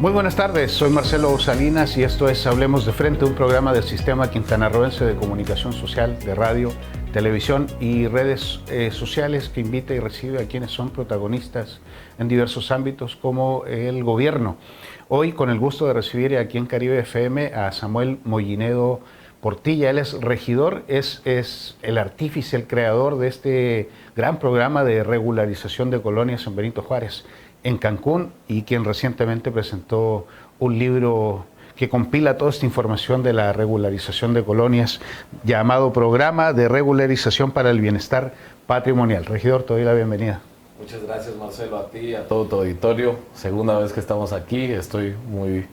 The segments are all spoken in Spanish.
Muy buenas tardes, soy Marcelo Salinas y esto es Hablemos de Frente, un programa del Sistema Quintanarroense de Comunicación Social, de radio, televisión y redes sociales que invita y recibe a quienes son protagonistas en diversos ámbitos como el gobierno. Hoy con el gusto de recibir aquí en Caribe FM a Samuel Mollinedo Portilla. Él es regidor, es el artífice, el creador de este gran programa de regularización de colonias en Benito Juárez, en Cancún, y quien recientemente presentó un libro que compila toda esta información de la regularización de colonias, llamado Programa de Regularización para el Bienestar Patrimonial. Regidor, te doy la bienvenida. Muchas gracias, Marcelo, a ti y a todo tu auditorio. Segunda vez que estamos aquí, estoy muy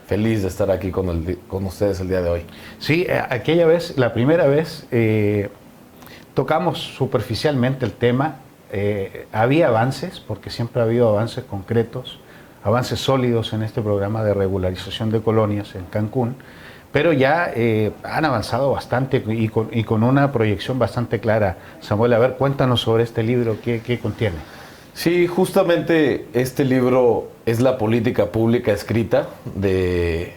feliz de estar aquí con ustedes el día de hoy. Sí, aquella vez, la primera vez, tocamos superficialmente el tema. Había avances, porque siempre ha habido avances concretos, avances sólidos en este programa de regularización de colonias en Cancún, pero ya han avanzado bastante y con una proyección bastante clara. Samuel, a ver, cuéntanos sobre este libro, ¿qué contiene? Sí, justamente este libro es la política pública escrita de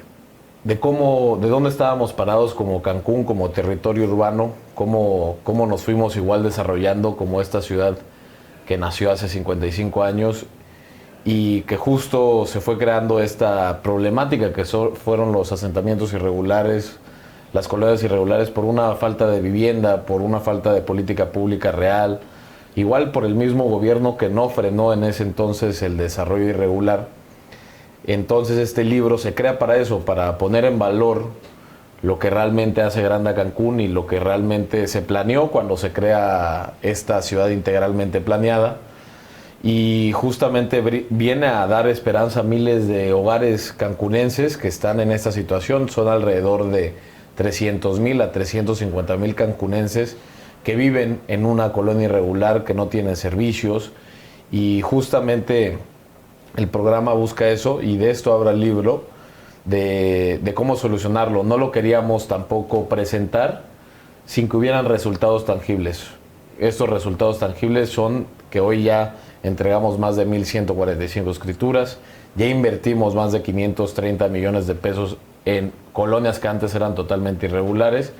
dónde estábamos parados como Cancún, como territorio urbano, cómo nos fuimos igual desarrollando como esta ciudad que nació hace 55 años y que justo se fue creando esta problemática que fueron los asentamientos irregulares, las colonias irregulares, por una falta de vivienda, por una falta de política pública real, igual por el mismo gobierno que no frenó en ese entonces el desarrollo irregular. Entonces este libro se crea para eso, para poner en valor lo que realmente hace grande a Cancún y lo que realmente se planeó cuando se crea esta ciudad integralmente planeada. Y justamente viene a dar esperanza a miles de hogares cancunenses que están en esta situación. Son alrededor de 300,000 a 350,000 cancunenses que viven en una colonia irregular, que no tienen servicios, y justamente el programa busca eso, y de esto habla el libro, de cómo solucionarlo. No lo queríamos tampoco presentar sin que hubieran resultados tangibles. Estos resultados tangibles son que hoy ya entregamos más de 1,145 escrituras, ya invertimos más de 530 millones de pesos en colonias que antes eran totalmente irregulares,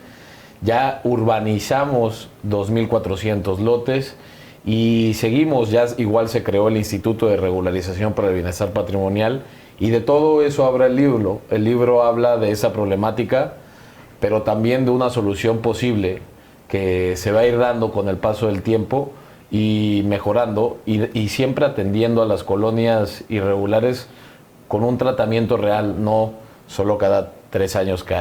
ya urbanizamos 2,400 lotes y seguimos. Ya igual se creó el Instituto de Regularización para el Bienestar Patrimonial, y de todo eso habla el libro. El libro habla de esa problemática, pero también de una solución posible que se va a ir dando con el paso del tiempo y mejorando, y siempre atendiendo a las colonias irregulares con un tratamiento real, no solo cada 3 años que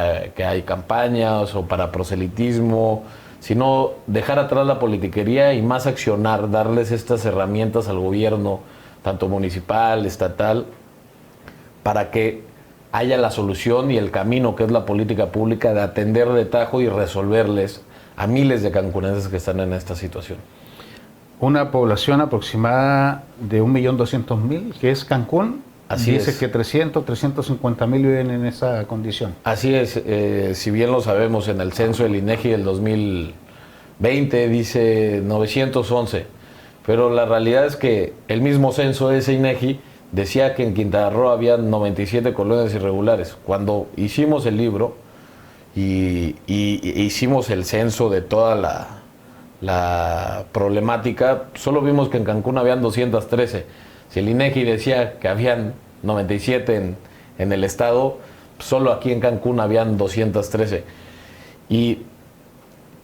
hay campañas o para proselitismo, sino dejar atrás la politiquería y más accionar, darles estas herramientas al gobierno, tanto municipal, estatal, para que haya la solución y el camino que es la política pública de atender de tajo y resolverles a miles de cancunenses que están en esta situación. Una población aproximada de 1,200,000, que es Cancún. Así dice es. que 350,000 viven en esa condición. Así es, si bien lo sabemos, en el censo del INEGI del 2020 dice 911, pero la realidad es que el mismo censo de ese INEGI decía que en Quintana Roo había 97 colonias irregulares. Cuando hicimos el libro y hicimos el censo de toda la problemática, solo vimos que en Cancún habían 213. Si el INEGI decía que habían 97 en el estado, solo aquí en Cancún habían 213. Y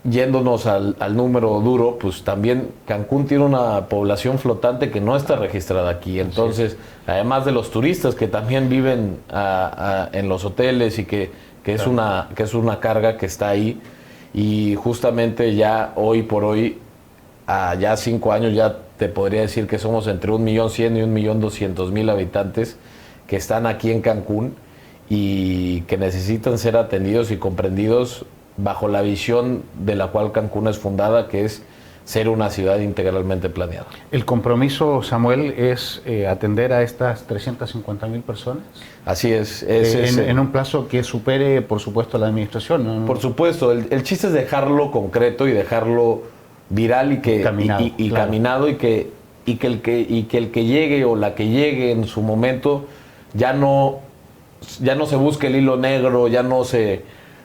yéndonos al número duro, pues también Cancún tiene una población flotante que no está registrada aquí. Entonces, además de los turistas que también viven en los hoteles y que es una carga que está ahí, y justamente ya hoy por hoy, ya 5 años, ya te podría decir que somos entre 1,100,000 y 1,200,000 habitantes que están aquí en Cancún y que necesitan ser atendidos y comprendidos bajo la visión de la cual Cancún es fundada, que es ser una ciudad integralmente planeada. ¿El compromiso, Samuel, es atender a estas 350,000 personas? Así es. En un plazo que supere, por supuesto, la administración, ¿no? Por supuesto. El chiste es dejarlo concreto y dejarlo viral y caminado, y que el que llegue o la que llegue en su momento ya no se busca el hilo negro,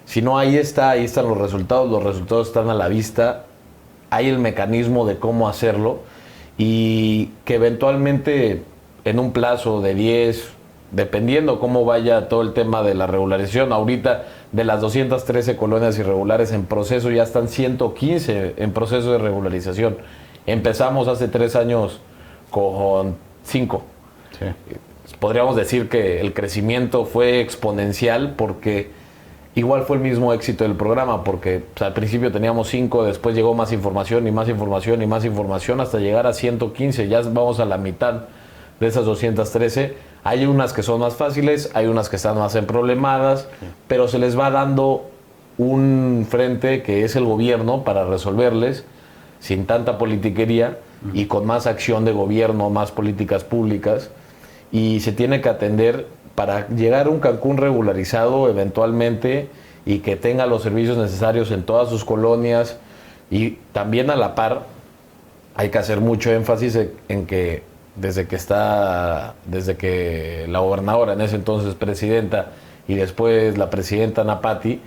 sino ahí están los resultados están a la vista, hay el mecanismo de cómo hacerlo y que eventualmente en un plazo de 10, dependiendo cómo vaya todo el tema de la regularización, ahorita de las 213 colonias irregulares en proceso ya están 115 en proceso de regularización. Empezamos hace 3 años con 5. Sí. Podríamos decir que el crecimiento fue exponencial porque igual fue el mismo éxito del programa, porque al principio teníamos 5, después llegó más información y más información y más información hasta llegar a 115. Ya vamos a la mitad de esas 213. Hay unas que son más fáciles, hay unas que están más emproblemadas, pero se les va dando un frente que es el gobierno para resolverles sin tanta politiquería y con más acción de gobierno, más políticas públicas, y se tiene que atender para llegar a un Cancún regularizado eventualmente y que tenga los servicios necesarios en todas sus colonias. Y también a la par hay que hacer mucho énfasis en que desde que la gobernadora, en ese entonces presidenta, y después la presidenta Napati,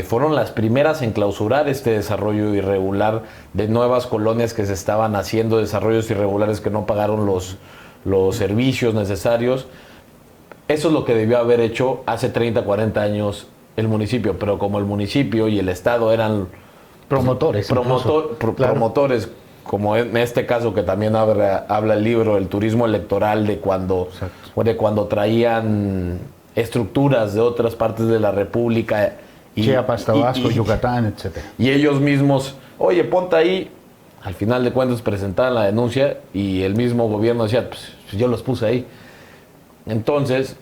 fueron las primeras en clausurar este desarrollo irregular de nuevas colonias que se estaban haciendo, desarrollos irregulares que no pagaron los servicios necesarios. Eso es lo que debió haber hecho hace 30, 40 años el municipio, pero como el municipio y el Estado eran promotores, como en este caso que también habla el libro, el turismo electoral de cuando traían estructuras de otras partes de la República, Chiapas, Tabasco, Yucatán, etcétera. Y ellos mismos, oye, ponte ahí, al final de cuentas presentaban la denuncia y el mismo gobierno decía, pues yo los puse ahí. Entonces,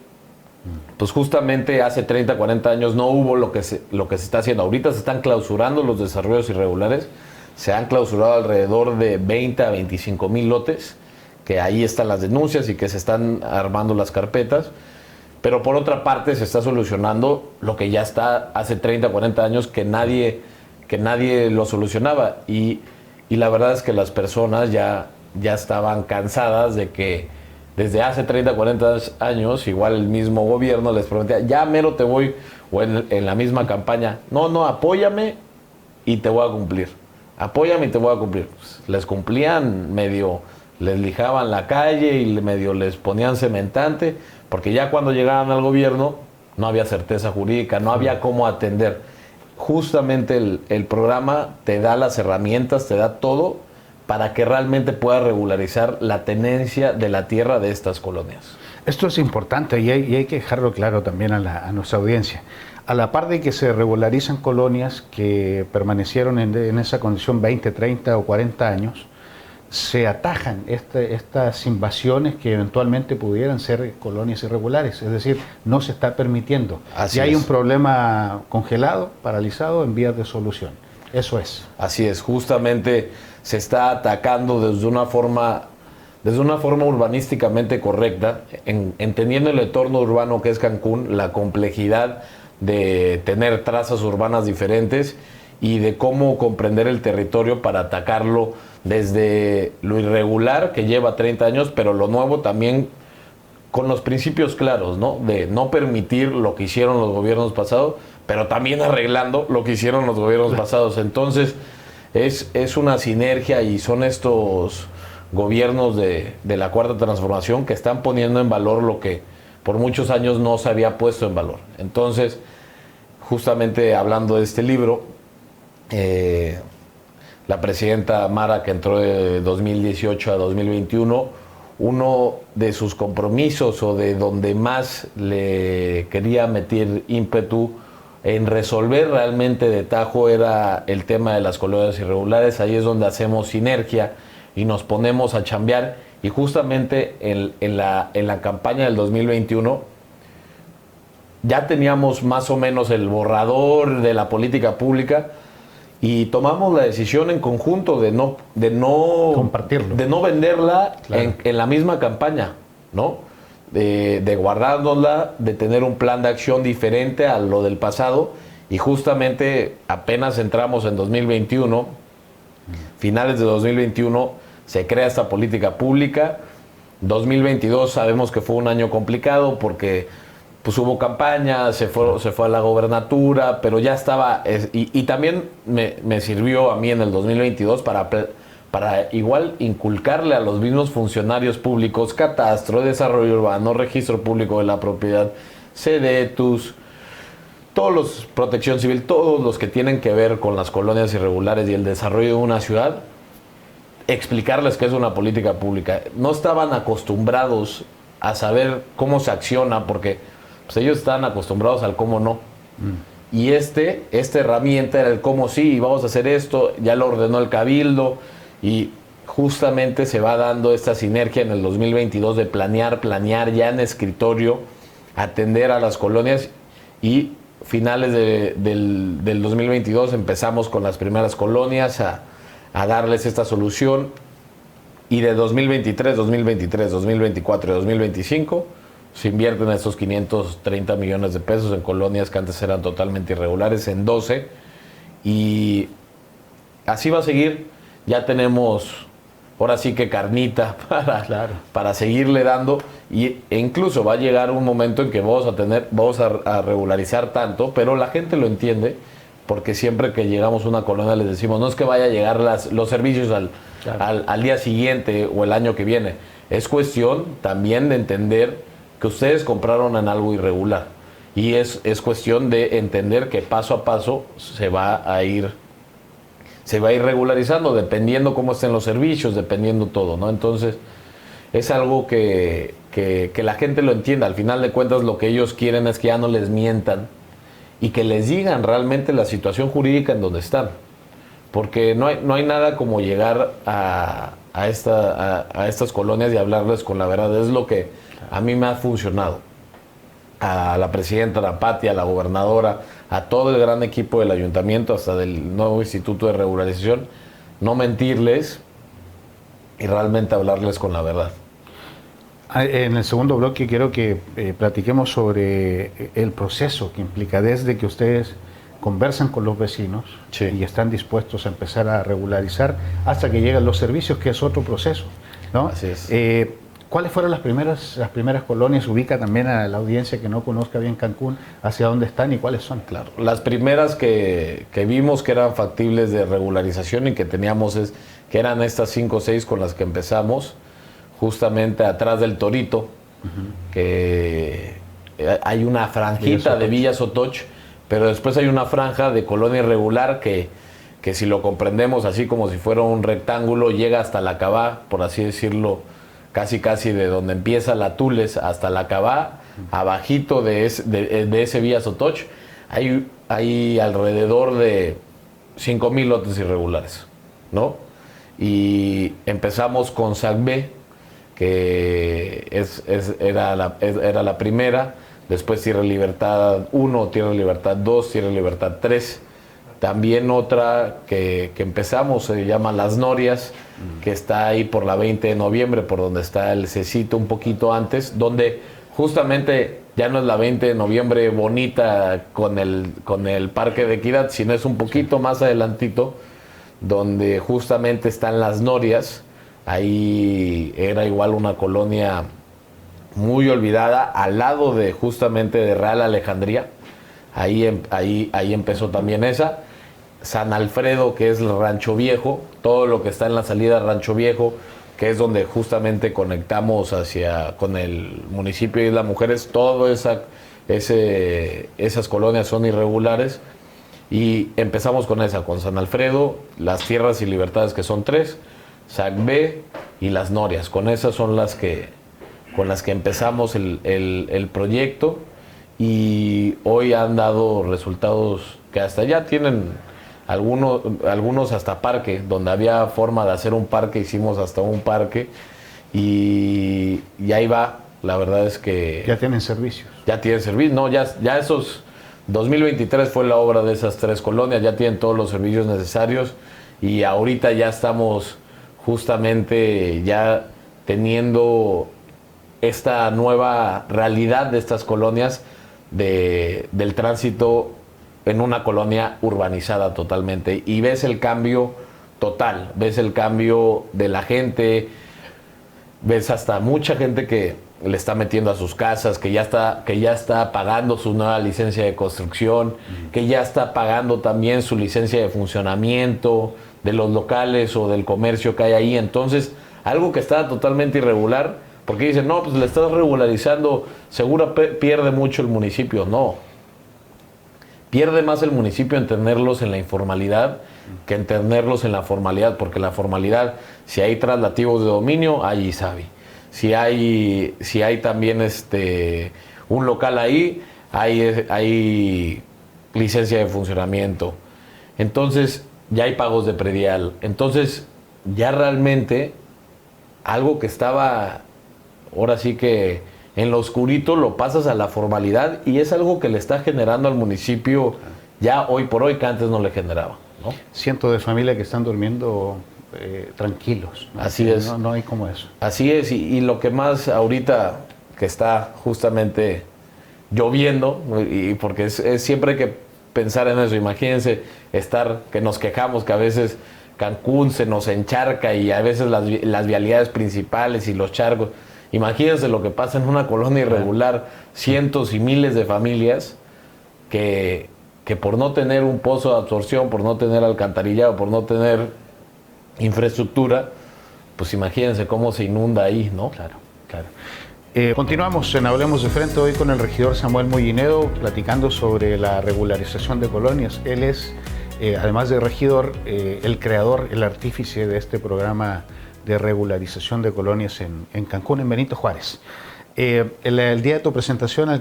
pues justamente hace 30, 40 años no hubo lo que se está haciendo. Ahorita se están clausurando los desarrollos irregulares. Se han clausurado alrededor de 20 a 25 mil lotes, que ahí están las denuncias y que se están armando las carpetas. Pero por otra parte se está solucionando lo que ya está hace 30, 40 años que nadie lo solucionaba. Y la verdad es que las personas ya estaban cansadas de que desde hace 30, 40 años, igual el mismo gobierno les prometía, ya mero te voy, o en la misma campaña, no, apóyame y te voy a cumplir. Apóyame y te voy a cumplir. Pues, les cumplían, medio les lijaban la calle y medio les ponían cementante, porque ya cuando llegaban al gobierno no había certeza jurídica, no había cómo atender. Justamente el programa te da las herramientas, te da todo para que realmente pueda regularizar la tenencia de la tierra de estas colonias. Esto es importante y hay que dejarlo claro también a nuestra audiencia. A la par de que se regularizan colonias que permanecieron en esa condición 20, 30 o 40 años, se atajan estas invasiones que eventualmente pudieran ser colonias irregulares. Es decir, no se está permitiendo. Así y hay es. un problema congelado, paralizado, en vías de solución. Eso es. Así es, justamente se está atacando desde una forma urbanísticamente correcta, entendiendo el entorno urbano que es Cancún, la complejidad de tener trazas urbanas diferentes y de cómo comprender el territorio para atacarlo desde lo irregular, que lleva 30 años, pero lo nuevo también con los principios claros, ¿no? De no permitir lo que hicieron los gobiernos pasados, pero también arreglando lo que hicieron los gobiernos pasados. Entonces, es una sinergia y son estos gobiernos de la Cuarta Transformación que están poniendo en valor lo que por muchos años no se había puesto en valor. Entonces, justamente hablando de este libro, la presidenta Mara, que entró de 2018 a 2021, uno de sus compromisos o de donde más le quería meter ímpetu en resolver realmente de tajo era el tema de las colonias irregulares. Ahí es donde hacemos sinergia y nos ponemos a chambear. Y justamente en la campaña del 2021 ya teníamos más o menos el borrador de la política pública y tomamos la decisión en conjunto de no compartirlo, de no venderla, claro, en la misma campaña, ¿no? De guardárnosla, de tener un plan de acción diferente a lo del pasado. Y justamente apenas entramos en 2021, finales de 2021, se crea esta política pública 2022 sabemos que fue un año complicado porque pues hubo campaña, se fue a la gobernatura, pero ya estaba, y también me sirvió a mí en el 2022 para igual inculcarle a los mismos funcionarios públicos, catastro, desarrollo urbano, registro público de la propiedad, CDETUS, todos los, protección civil, todos los que tienen que ver con las colonias irregulares y el desarrollo de una ciudad, explicarles qué es una política pública. No estaban acostumbrados a saber cómo se acciona, porque pues, ellos estaban acostumbrados al cómo no. Y esta herramienta era el cómo sí, vamos a hacer esto, ya lo ordenó el Cabildo, y justamente se va dando esta sinergia en el 2022 de planear ya en escritorio, atender a las colonias, y finales del 2022 empezamos con las primeras colonias a darles esta solución, y de 2023, 2024 y 2025 se invierten estos 530 millones de pesos en colonias que antes eran totalmente irregulares, en 12, y así va a seguir. Ya tenemos ahora sí que carnita para seguirle dando, e incluso va a llegar un momento en que vamos a regularizar tanto, pero la gente lo entiende, porque siempre que llegamos a una colonia les decimos, no es que vaya a llegar los servicios al día siguiente o el año que viene, es cuestión también de entender que ustedes compraron en algo irregular, y es cuestión de entender que paso a paso se va a ir regularizando, dependiendo cómo estén los servicios, dependiendo todo, ¿no? Entonces, es algo que la gente lo entienda. Al final de cuentas, lo que ellos quieren es que ya no les mientan y que les digan realmente la situación jurídica en donde están. Porque no hay nada como llegar a estas colonias y hablarles con la verdad. Es lo que a mí me ha funcionado. A la presidenta Napati, a la gobernadora, a todo el gran equipo del ayuntamiento, hasta del nuevo Instituto de Regularización, no mentirles y realmente hablarles con la verdad. En el segundo bloque quiero que platiquemos sobre el proceso que implica desde que ustedes conversan con los vecinos y están dispuestos a empezar a regularizar hasta que llegan los servicios, que es otro proceso, ¿no? Así es. ¿Cuáles fueron las primeras colonias? Ubica también a la audiencia que no conozca bien Cancún, hacia dónde están y cuáles son. Claro, las primeras que vimos que eran factibles de regularización y que teníamos que eran estas 5 o 6 con las que empezamos, justamente atrás del Torito, que hay una franjita de Villa Sotoch, pero después hay una franja de colonia irregular que si lo comprendemos así como si fuera un rectángulo, llega hasta la Cabá, por así decirlo, casi de donde empieza la Tules hasta la Cabá, abajito de ese Villa Sotoch, hay alrededor de 5,000 lotes irregulares, ¿no? Y empezamos con SACB, que era la primera, después Tierra Libertad 1, Tierra Libertad 2, Tierra Libertad 3, también otra que empezamos se llama Las Norias, que está ahí por la 20 de noviembre, por donde está el Cecito un poquito antes, donde justamente ya no es la 20 de noviembre bonita con el Parque de Equidad, sino es un poquito más adelantito, donde justamente están Las Norias. Ahí era igual una colonia muy olvidada, al lado de justamente de Real Alejandría. Ahí empezó también esa. San Alfredo, que es el Rancho Viejo, todo lo que está en la salida Rancho Viejo, que es donde justamente conectamos con el municipio de Isla Mujeres, todas esas colonias son irregulares, y empezamos con San Alfredo, las Tierras y Libertades, que son 3, SACB y Las Norias. Con esas son con las que empezamos el proyecto, y hoy han dado resultados que hasta ya tienen algunos hasta parque, donde había forma de hacer un parque, hicimos hasta un parque, y ahí va. La verdad es que ya tienen servicios. Ya tienen servicios, no, ya esos 2023 fue la obra de esas 3 colonias, ya tienen todos los servicios necesarios, y ahorita ya estamos justamente ya teniendo esta nueva realidad de estas colonias del tránsito en una colonia urbanizada totalmente, y ves el cambio total, ves el cambio de la gente. ves hasta mucha gente que le está metiendo a sus casas, que ya está pagando su nueva licencia de construcción, que ya está pagando también su licencia de funcionamiento de los locales o del comercio que hay ahí. Entonces, algo que está totalmente irregular, porque dicen, no, pues le estás regularizando, seguro pierde mucho el municipio. No, pierde más el municipio en tenerlos en la informalidad que en tenerlos en la formalidad, porque la formalidad, si hay traslativos de dominio, hay ISABI. Si hay también un local ahí, hay licencia de funcionamiento. Entonces, ya hay pagos de predial. Entonces, ya realmente, algo que estaba, ahora sí que en lo oscurito, lo pasas a la formalidad y es algo que le está generando al municipio ya hoy por hoy que antes no le generaba, ¿no? Cientos de familias que están durmiendo tranquilos, ¿no? Así es. No hay como eso. Así es, y lo que más ahorita que está justamente lloviendo, y porque es siempre hay que pensar en eso. Imagínense que nos quejamos que a veces Cancún se nos encharca y a veces las vialidades principales y los charcos. Imagínense lo que pasa en una colonia irregular, cientos y miles de familias que por no tener un pozo de absorción, por no tener alcantarillado, por no tener infraestructura, pues imagínense cómo se inunda ahí, ¿no? Claro. Continuamos en Hablemos de Frente hoy con el regidor Samuel Mollinedo, platicando sobre la regularización de colonias. Él es, además de regidor, el creador, el artífice de este programa de regularización de colonias en Cancún, en Benito Juárez. El día de tu presentación a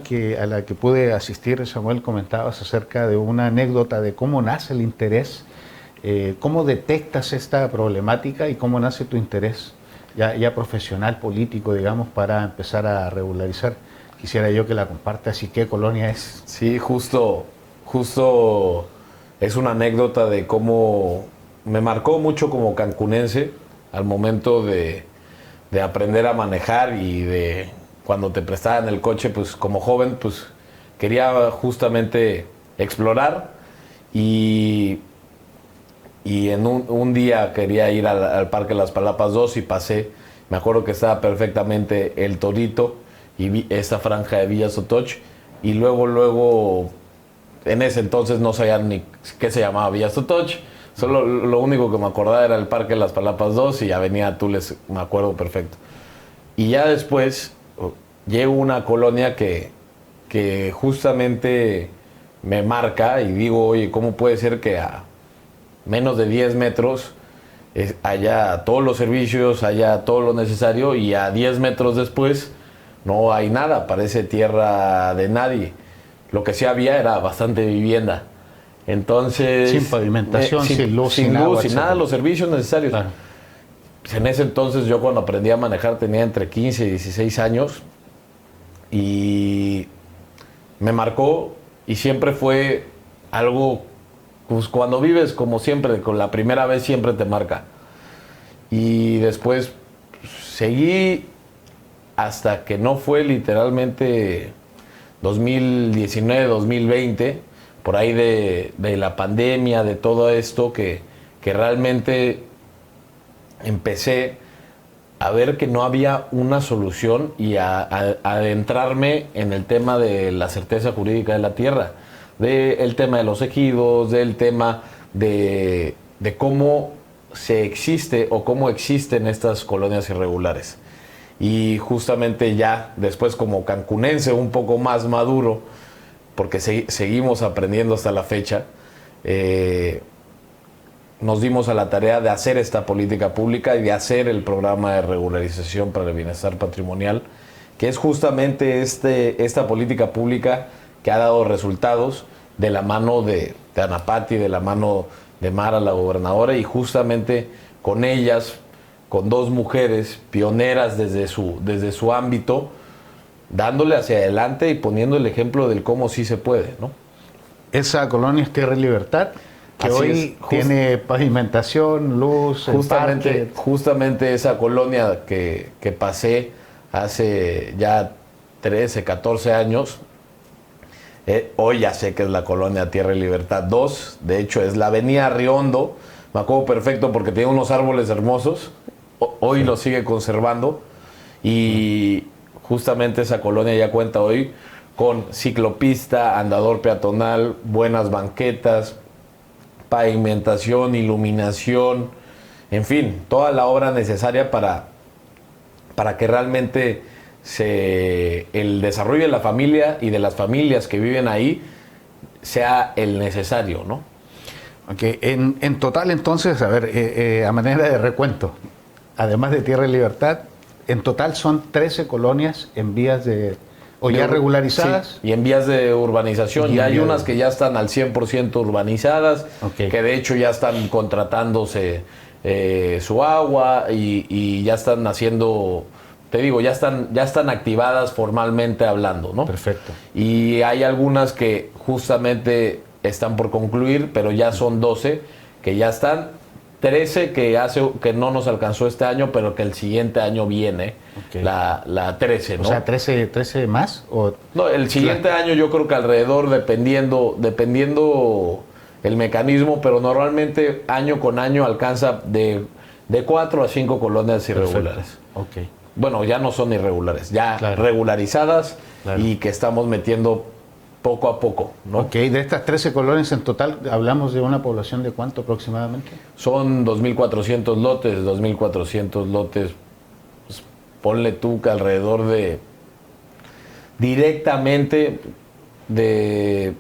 la que pude asistir, Samuel, comentabas acerca de una anécdota de cómo nace el interés, cómo detectas esta problemática y cómo nace tu interés ya profesional, político, digamos, para empezar a regularizar. Quisiera yo que la compartas y qué colonia es. Sí, justo es una anécdota de cómo me marcó mucho como cancunense al momento de aprender a manejar y de cuando te prestaban el coche, pues como joven, pues quería justamente explorar y en un día quería ir al Parque Las Palapas 2 y pasé, me acuerdo que estaba perfectamente el Torito y vi esa franja de Villa Sotoch y luego en ese entonces no sabía ni qué se llamaba Villa Sotoch, solo lo único que me acordaba era el Parque Las Palapas 2 y Avenida Tules, me acuerdo perfecto. Y ya después llego a una colonia que justamente me marca y digo, oye, ¿cómo puede ser que a menos de 10 metros haya todos los servicios, haya todo lo necesario y a 10 metros después no hay nada, parece tierra de nadie? Lo que sí había era bastante vivienda. Entonces, sin pavimentación, sin luz, sin agua, sin nada, los servicios necesarios. Claro. Pues en ese entonces yo cuando aprendí a manejar tenía entre 15 y 16 años y me marcó y siempre fue algo, pues cuando vives como siempre, con la primera vez siempre te marca. Y después seguí hasta que no fue literalmente 2019, 2020, por ahí de la pandemia, de todo esto, que realmente empecé a ver que no había una solución y a adentrarme en el tema de la certeza jurídica de la tierra, del tema de los ejidos, del tema de cómo se existe o cómo existen estas colonias irregulares. Y justamente ya después como cancunense un poco más maduro, porque seguimos aprendiendo hasta la fecha, nos dimos a la tarea de hacer esta política pública y de hacer el programa de regularización para el bienestar patrimonial, que es justamente esta política pública que ha dado resultados de la mano de Ana Patti, de la mano de Mara, la gobernadora, y justamente con ellas, con dos mujeres pioneras desde su ámbito, dándole hacia adelante y poniendo el ejemplo del cómo sí se puede, ¿no? Esa colonia es Tierra y Libertad, que Así hoy tiene pavimentación, luz, justamente esa colonia que pasé hace ya 13, 14 años, hoy ya sé que es la colonia Tierra y Libertad 2, de hecho es la avenida Riondo, me acuerdo perfecto porque tiene unos árboles hermosos, hoy lo sigue conservando, Y justamente esa colonia ya cuenta hoy con ciclopista, andador peatonal, buenas banquetas, pavimentación, iluminación, en fin, toda la obra necesaria para que realmente el desarrollo de la familia y de las familias que viven ahí sea el necesario, ¿no? Okay. En total, entonces, a ver, a manera de recuento, además de Tierra y Libertad, en total son 13 colonias en vías ya regularizadas. Sí, y en vías de urbanización. Ya hay unas que ya están al 100% urbanizadas, okay, que de hecho ya están contratándose su agua y ya están haciendo, te digo, ya están activadas formalmente hablando, ¿no? Perfecto. Y hay algunas que justamente están por concluir, pero ya son 12 que ya están, 13 que no nos alcanzó este año, pero que el siguiente año viene, okay, la 13, ¿no? O sea, 13 más. No, el siguiente año yo creo que alrededor, dependiendo el mecanismo, pero normalmente año con año alcanza de 4 a 5 colonias irregulares. Okay. Bueno, ya no son irregulares, ya regularizadas, claro, y que estamos metiendo poco a poco, ¿no? Ok, de estas 13 colonias en total, ¿hablamos de una población de cuánto aproximadamente? Son 2.400 lotes, pues, ponle tú que alrededor de, directamente, de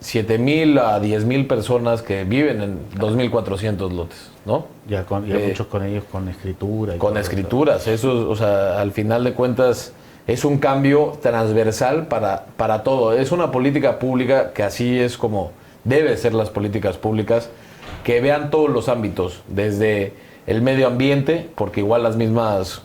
7.000 a 10.000 personas que viven en 2.400 lotes, ¿no? Ya muchos con ellos con escritura. Con escrituras, eso, o sea, al final de cuentas es un cambio transversal para todo. Es una política pública que así es como debe ser las políticas públicas, que vean todos los ámbitos, desde el medio ambiente, porque igual las mismas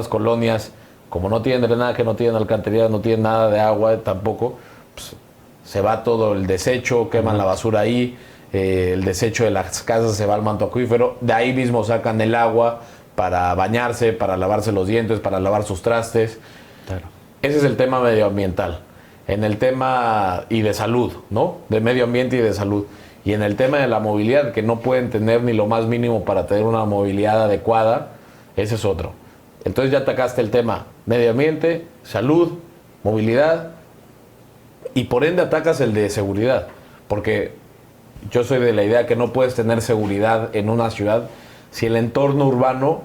colonias, como no tienen drenaje, no tienen alcantarilla, no tienen nada de agua tampoco, pues, se va todo el desecho, queman la basura ahí, el desecho de las casas se va al manto acuífero, de ahí mismo sacan el agua para bañarse, para lavarse los dientes, para lavar sus trastes. Claro. Ese es el tema medioambiental. En el tema y de salud, ¿no? De medio ambiente y de salud. Y en el tema de la movilidad, que no pueden tener ni lo más mínimo para tener una movilidad adecuada, ese es otro. Entonces ya atacaste el tema medio ambiente, salud, movilidad, y por ende atacas el de seguridad. Porque yo soy de la idea que no puedes tener seguridad en una ciudad si el entorno urbano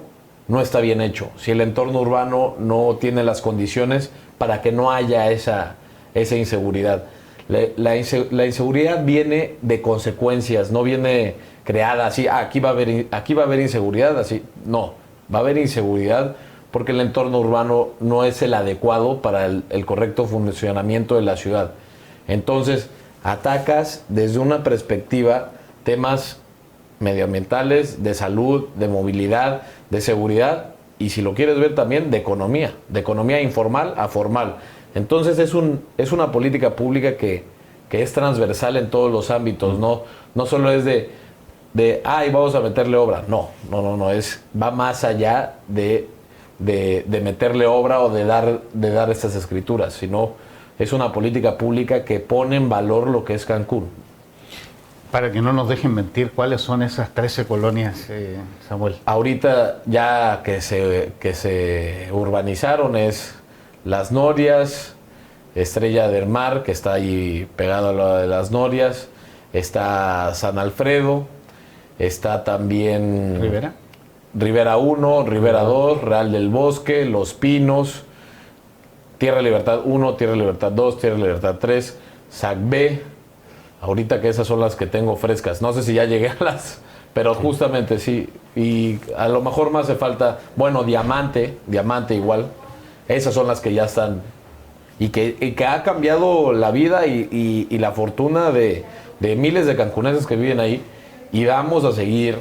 no está bien hecho, si el entorno urbano no tiene las condiciones para que no haya esa inseguridad. La inseguridad viene de consecuencias, no viene creada así, aquí va a haber inseguridad, así. No, va a haber inseguridad porque el entorno urbano no es el adecuado para el correcto funcionamiento de la ciudad. Entonces, atacas desde una perspectiva temas medioambientales, de salud, de movilidad, de seguridad, y si lo quieres ver también de economía informal a formal. Entonces es una política pública que es transversal en todos los ámbitos, no solo es de vamos a meterle obra, no, va más allá de meterle obra o de dar estas escrituras, sino es una política pública que pone en valor lo que es Cancún. Para que no nos dejen mentir, ¿cuáles son esas 13 colonias, Samuel? Ahorita ya que se urbanizaron es Las Norias, Estrella del Mar, que está ahí pegado a lo de Las Norias, está San Alfredo, está también Rivera 1, Rivera 2, Real del Bosque, Los Pinos, Tierra Libertad 1, Tierra Libertad 2, Tierra Libertad 3, Sacbé. Ahorita que esas son las que tengo frescas. No sé si ya llegué a pero justamente sí. Y a lo mejor me hace falta, bueno, Diamante igual. Esas son las que ya están. Y que ha cambiado la vida y la fortuna de miles de cancuneses que viven ahí. Y vamos a seguir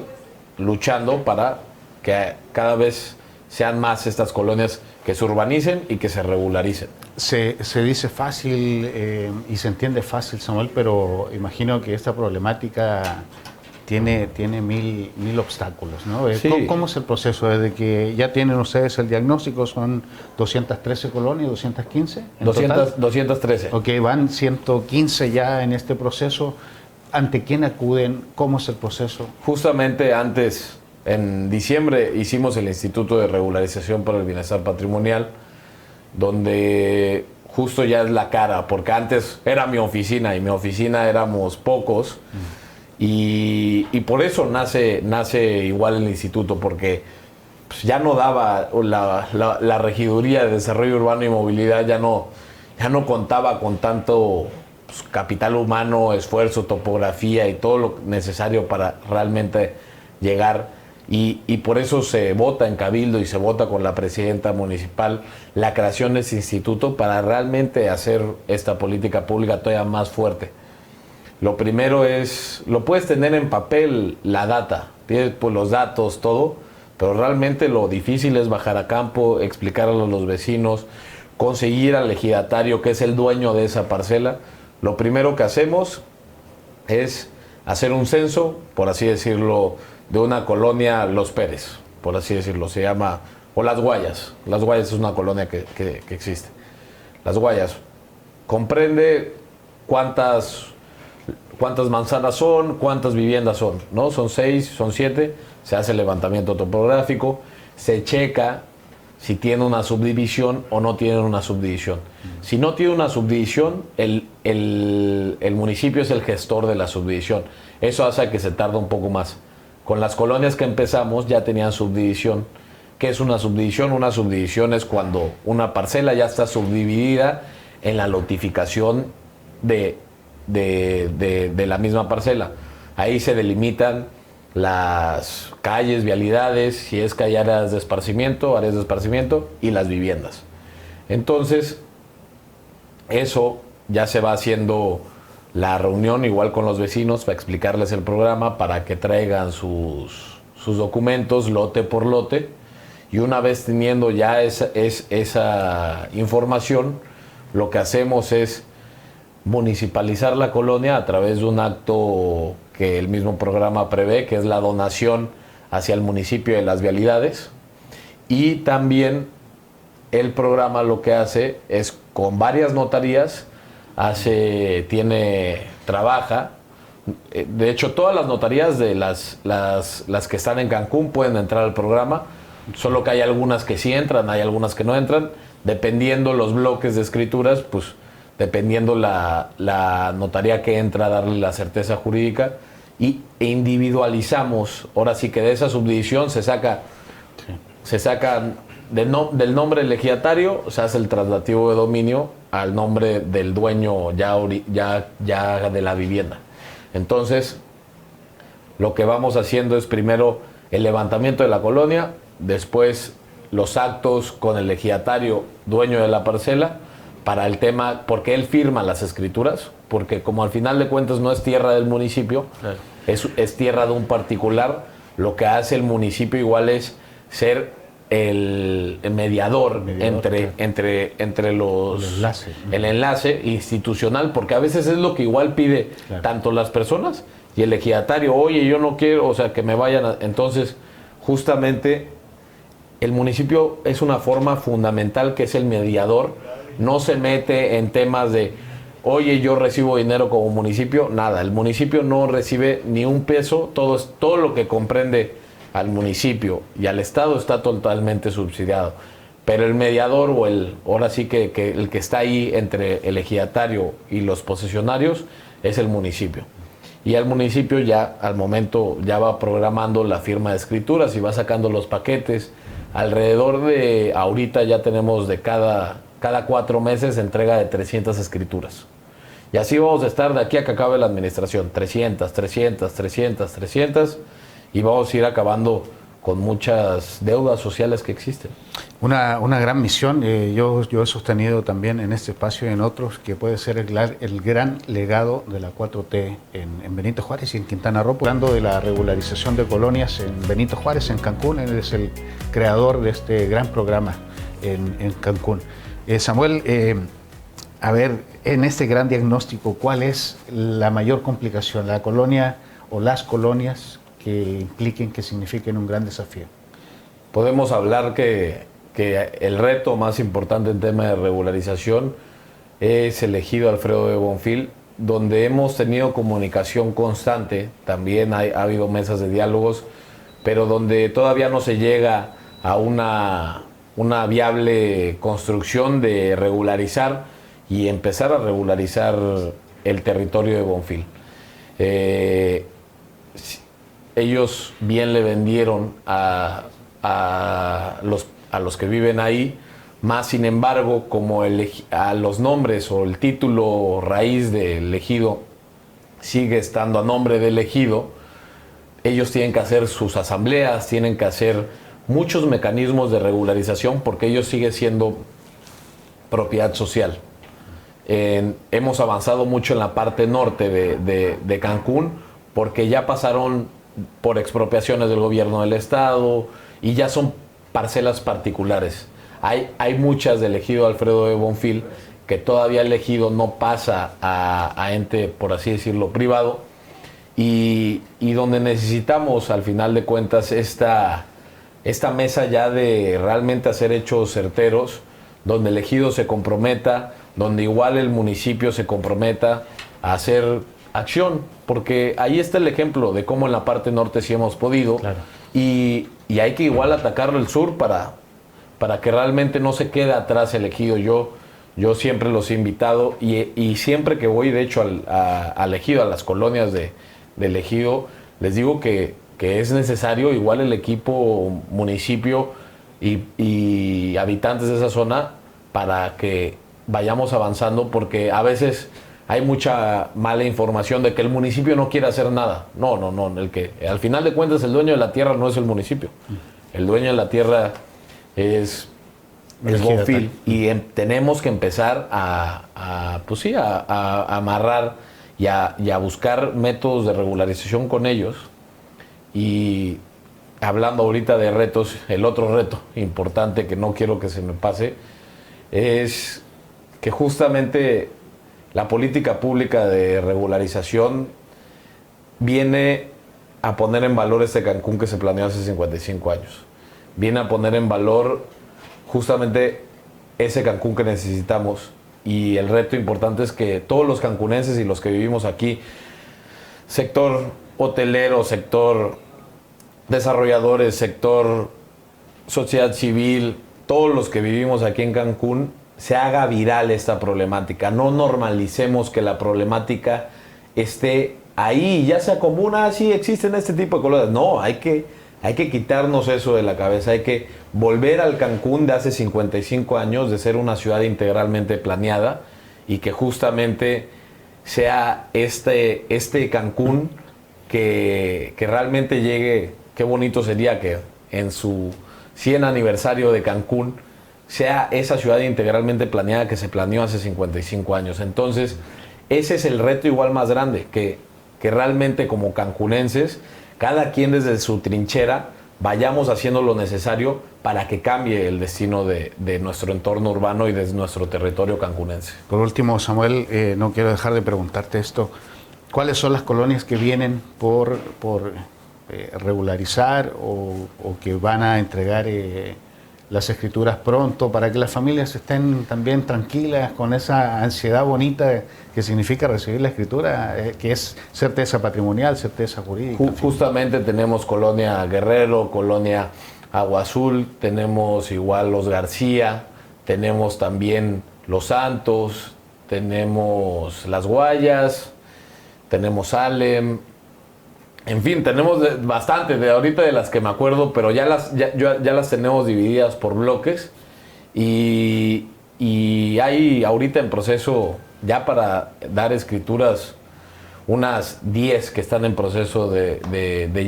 luchando para que cada vez sean más estas colonias que se urbanicen y que se regularicen. Se dice fácil y se entiende fácil, Samuel, pero imagino que esta problemática tiene mil obstáculos, ¿no? Sí. ¿Cómo es el proceso? Desde que ya tienen ustedes el diagnóstico, ¿son 213 colonias, 215? 213. Ok, van 115 ya en este proceso. ¿Ante quién acuden? ¿Cómo es el proceso? Justamente antes En diciembre hicimos el Instituto de Regularización para el Bienestar Patrimonial, donde justo ya es la cara, porque antes era mi oficina y mi oficina éramos pocos, y por eso nace igual el instituto, porque pues, ya no daba la Regiduría de Desarrollo Urbano y Movilidad, ya no contaba con tanto pues, capital humano, esfuerzo, topografía y todo lo necesario para realmente llegar. Y por eso se vota en Cabildo y se vota con la presidenta municipal la creación de ese instituto para realmente hacer esta política pública todavía más fuerte. Lo primero es, lo puedes tener en papel, la data, tienes pues, los datos, todo, pero realmente lo difícil es bajar a campo, explicarle a los vecinos, conseguir al ejidatario que es el dueño de esa parcela. Lo primero que hacemos es hacer un censo, por así decirlo, de una colonia Los Pérez, por así decirlo, se llama, o Las Guayas. Las Guayas es una colonia que existe. Las Guayas comprende cuántas manzanas son, cuántas viviendas son, ¿no? Son 6, son 7, se hace el levantamiento topográfico, se checa si tiene una subdivisión o no tiene una subdivisión. Si no tiene una subdivisión, el municipio es el gestor de la subdivisión. Eso hace que se tarde un poco más. Con las colonias que empezamos ya tenían subdivisión. ¿Qué es una subdivisión? Una subdivisión es cuando una parcela ya está subdividida en la lotificación de la misma parcela. Ahí se delimitan las calles, vialidades, si es que hay áreas de esparcimiento y las viviendas. Entonces, eso ya se va haciendo la reunión igual con los vecinos para explicarles el programa, para que traigan sus documentos lote por lote, y una vez teniendo ya esa información, lo que hacemos es municipalizar la colonia a través de un acto que el mismo programa prevé, que es la donación hacia el municipio de las vialidades. Y también el programa lo que hace es con varias notarías, trabaja. De hecho, todas las notarías de las que están en Cancún pueden entrar al programa, solo que hay algunas que sí entran, hay algunas que no entran, dependiendo los bloques de escrituras, pues dependiendo la notaría que entra a darle la certeza jurídica, e individualizamos. Ahora sí que de esa subdivisión se saca del nombre del ejidatario, se hace el traslativo de dominio al nombre del dueño ya de la vivienda. Entonces, lo que vamos haciendo es primero el levantamiento de la colonia, después los actos con el ejidatario dueño de la parcela, para el tema, porque él firma las escrituras, porque como al final de cuentas no es tierra del municipio, claro, es tierra de un particular. Lo que hace el municipio igual es ser el mediador entre los el enlace institucional, porque a veces es lo que igual pide, claro, tanto las personas y el ejidatario. Oye, yo no quiero, o sea, que me vayan entonces, justamente el municipio es una forma fundamental, que es el mediador. No se mete en temas de, oye, yo recibo dinero como municipio. Nada, el municipio no recibe ni un peso. Todo lo que comprende al municipio y al Estado está totalmente subsidiado. Pero el mediador, ahora sí que el que está ahí entre el ejidatario y los posesionarios, es el municipio. Y el municipio ya al momento ya va programando la firma de escrituras y va sacando los paquetes. Alrededor de, ahorita ya tenemos de cada 4 meses entrega de 300 escrituras. Y así vamos a estar de aquí a que acabe la administración. 300, y vamos a ir acabando con muchas deudas sociales que existen. Una gran misión. Yo he sostenido también en este espacio y en otros que puede ser el gran legado de la 4T en Benito Juárez y en Quintana Roo. Hablando de la regularización de colonias en Benito Juárez, en Cancún, él es el creador de este gran programa en Cancún. Samuel, a ver, en este gran diagnóstico, ¿cuál es la mayor complicación? ¿La colonia o las colonias que impliquen, que signifiquen un gran desafío? Podemos hablar que el reto más importante en tema de regularización es el ejido Alfredo de Bonfil, donde hemos tenido comunicación constante. También ha habido mesas de diálogos pero donde todavía no se llega a una viable construcción de regularizar y empezar a regularizar el territorio de Bonfil. Ellos bien le vendieron a los que viven ahí, más sin embargo, como a los nombres o el título raíz del ejido sigue estando a nombre del ejido, ellos tienen que hacer sus asambleas, tienen que hacer muchos mecanismos de regularización porque ellos siguen siendo propiedad social. Hemos avanzado mucho en la parte norte de Cancún porque ya pasaron por expropiaciones del gobierno del estado y ya son parcelas particulares. Hay muchas del ejido Alfredo de Bonfil que todavía el ejido no pasa a ente, por así decirlo, privado, y donde necesitamos al final de cuentas esta mesa ya de realmente hacer hechos certeros, donde el ejido se comprometa, donde igual el municipio se comprometa a hacer acción, porque ahí está el ejemplo de cómo en la parte norte sí hemos podido, claro. y hay que igual atacarlo el sur para que realmente no se quede atrás el ejido. Yo siempre los he invitado y siempre que voy de hecho al ejido, a las colonias del ejido, les digo que es necesario igual el equipo municipio y habitantes de esa zona para que vayamos avanzando, porque a veces hay mucha mala información de que el municipio no quiere hacer nada. No, el que al final de cuentas el dueño de la tierra no es el municipio. El dueño de la tierra es Bonfil, y tenemos que empezar a amarrar y a buscar métodos de regularización con ellos. Y hablando ahorita de retos, el otro reto importante que no quiero que se me pase es que justamente la política pública de regularización viene a poner en valor este Cancún que se planeó hace 55 años. Viene a poner en valor justamente ese Cancún que necesitamos, y el reto importante es que todos los cancunenses y los que vivimos aquí, sector hotelero, sector desarrolladores, sector sociedad civil, todos los que vivimos aquí en Cancún, se haga viral esta problemática. No normalicemos que la problemática esté ahí, ya sea común, sí existen este tipo de colonias. No, hay que quitarnos eso de la cabeza, hay que volver al Cancún de hace 55 años, de ser una ciudad integralmente planeada, y que justamente sea este Cancún que realmente llegue. Qué bonito sería que en su 100 aniversario de Cancún sea esa ciudad integralmente planeada que se planeó hace 55 años. Entonces, ese es el reto igual más grande, que realmente como cancunenses, cada quien desde su trinchera, vayamos haciendo lo necesario para que cambie el destino de nuestro entorno urbano y de nuestro territorio cancunense. Por último, Samuel, no quiero dejar de preguntarte esto. ¿Cuáles son las colonias que vienen por regularizar o que van a entregar las escrituras pronto, para que las familias estén también tranquilas con esa ansiedad bonita que significa recibir la escritura, que es certeza patrimonial, certeza jurídica? Justamente tenemos Colonia Guerrero, Colonia Agua Azul, tenemos igual Los García, tenemos también Los Santos, tenemos Las Guayas, tenemos Salem. En fin, tenemos bastante, de ahorita de las que me acuerdo, pero ya las tenemos divididas por bloques, y hay ahorita en proceso ya para dar escrituras unas 10 que están en proceso de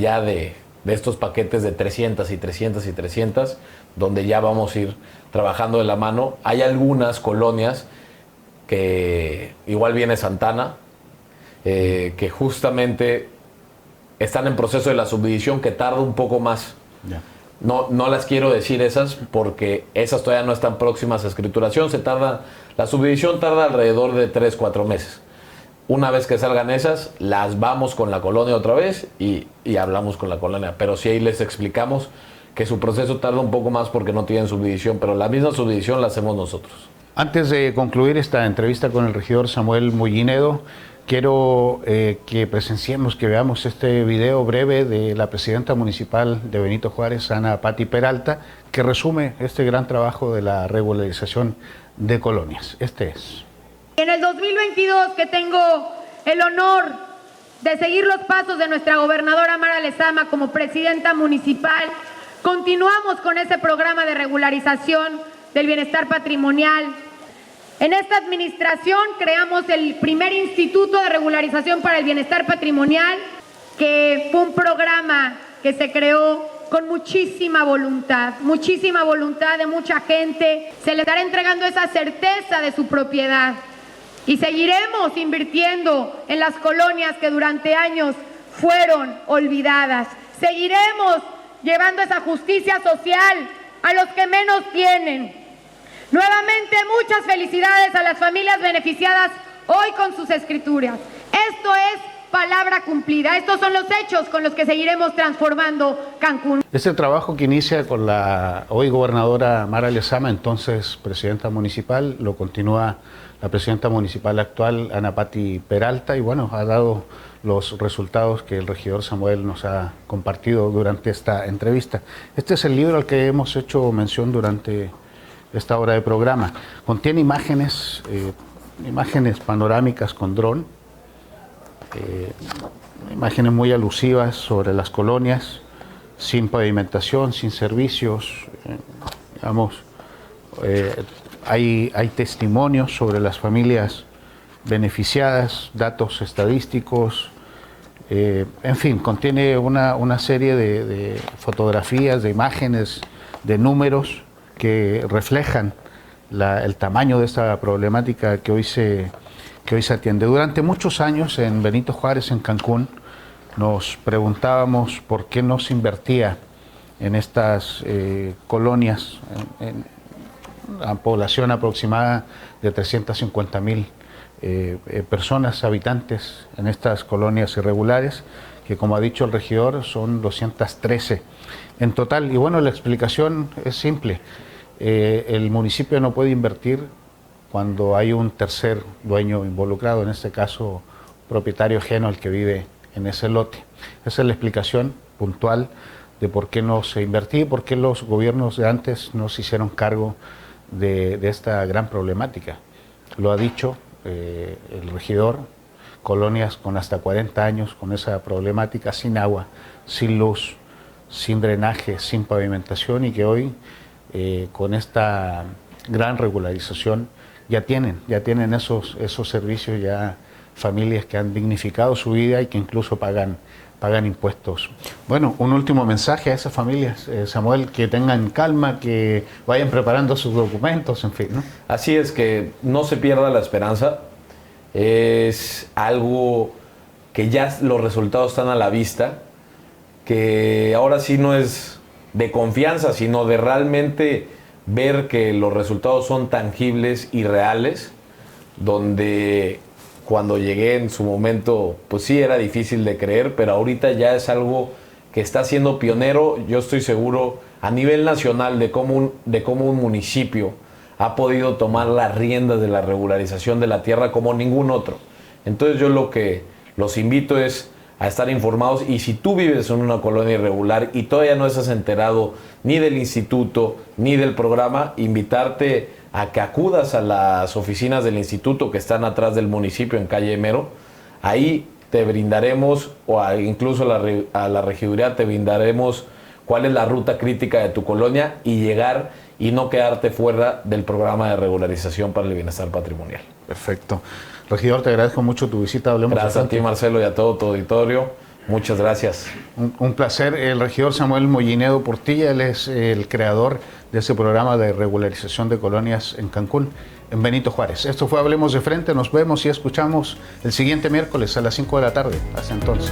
estos paquetes de 300 y 300 y 300, donde ya vamos a ir trabajando de la mano. Hay algunas colonias que igual viene Santana, que justamente están en proceso de la subdivisión, que tarda un poco más. Yeah. No las quiero decir esas, porque esas todavía no están próximas a escrituración. La subdivisión tarda alrededor de 3-4 meses. Una vez que salgan esas, las vamos con la colonia otra vez y hablamos con la colonia. Pero sí, ahí les explicamos que su proceso tarda un poco más porque no tienen subdivisión, pero la misma subdivisión la hacemos nosotros. Antes de concluir esta entrevista con el regidor Samuel Mollinedo, quiero que presenciemos, que veamos este video breve de la presidenta municipal de Benito Juárez, Ana Pati Peralta, que resume este gran trabajo de la regularización de colonias. Este es. En el 2022, que tengo el honor de seguir los pasos de nuestra gobernadora Mara Lezama como presidenta municipal, continuamos con ese programa de regularización del bienestar patrimonial. En esta administración creamos el primer Instituto de Regularización para el Bienestar Patrimonial, que fue un programa que se creó con muchísima voluntad de mucha gente. Se les estará entregando esa certeza de su propiedad. Y seguiremos invirtiendo en las colonias que durante años fueron olvidadas. Seguiremos llevando esa justicia social a los que menos tienen. Nuevamente, muchas felicidades a las familias beneficiadas hoy con sus escrituras. Esto es palabra cumplida. Estos son los hechos con los que seguiremos transformando Cancún. Este trabajo que inicia con la hoy gobernadora Mara Lezama, entonces presidenta municipal, lo continúa la presidenta municipal actual, Ana Pati Peralta, y bueno, ha dado los resultados que el regidor Samuel nos ha compartido durante esta entrevista. Este es el libro al que hemos hecho mención durante esta hora de programa. Contiene imágenes panorámicas con dron, imágenes muy alusivas sobre las colonias, sin pavimentación, sin servicios, hay testimonios sobre las familias beneficiadas, datos estadísticos, en fin, contiene una serie de fotografías, de imágenes, de números que reflejan el tamaño de esta problemática que hoy se atiende. Durante muchos años en Benito Juárez, en Cancún, nos preguntábamos por qué no se invertía en estas colonias, en la población aproximada de 350,000 personas, habitantes en estas colonias irregulares, que como ha dicho el regidor son 213 en total. Y bueno, la explicación es simple. El municipio no puede invertir cuando hay un tercer dueño involucrado, en este caso propietario ajeno al que vive en ese lote. Esa es la explicación puntual de por qué no se invertía y por qué los gobiernos de antes no se hicieron cargo de esta gran problemática. Lo ha dicho el regidor, colonias con hasta 40 años con esa problemática, sin agua, sin luz, sin drenaje, sin pavimentación, y que hoy con esta gran regularización ya tienen esos servicios, ya familias que han dignificado su vida y que incluso pagan impuestos. Bueno, un último mensaje a esas familias, Samuel, que tengan calma, que vayan preparando sus documentos, en fin, ¿no? Así es, que no se pierda la esperanza. Es algo que ya los resultados están a la vista, que ahora sí no es de confianza, sino de realmente ver que los resultados son tangibles y reales, donde cuando llegué en su momento, pues sí era difícil de creer, pero ahorita ya es algo que está siendo pionero, yo estoy seguro, a nivel nacional, de cómo un municipio ha podido tomar las riendas de la regularización de la tierra como ningún otro. Entonces yo lo que los invito es a estar informados, y si tú vives en una colonia irregular y todavía no estás enterado ni del instituto ni del programa, invitarte a que acudas a las oficinas del instituto que están atrás del municipio en calle Mero. Ahí te brindaremos, incluso a la regiduría te brindaremos cuál es la ruta crítica de tu colonia y llegar y no quedarte fuera del programa de regularización para el bienestar patrimonial. Perfecto. Regidor, te agradezco mucho tu visita. Hablemos gracias a ti, Marcelo, y a todo tu auditorio. Muchas gracias. Un placer. El regidor Samuel Mollinedo Portilla, él es el creador de ese programa de regularización de colonias en Cancún, en Benito Juárez. Esto fue Hablemos de Frente. Nos vemos y escuchamos el siguiente miércoles a las 5 de la tarde. Hasta entonces.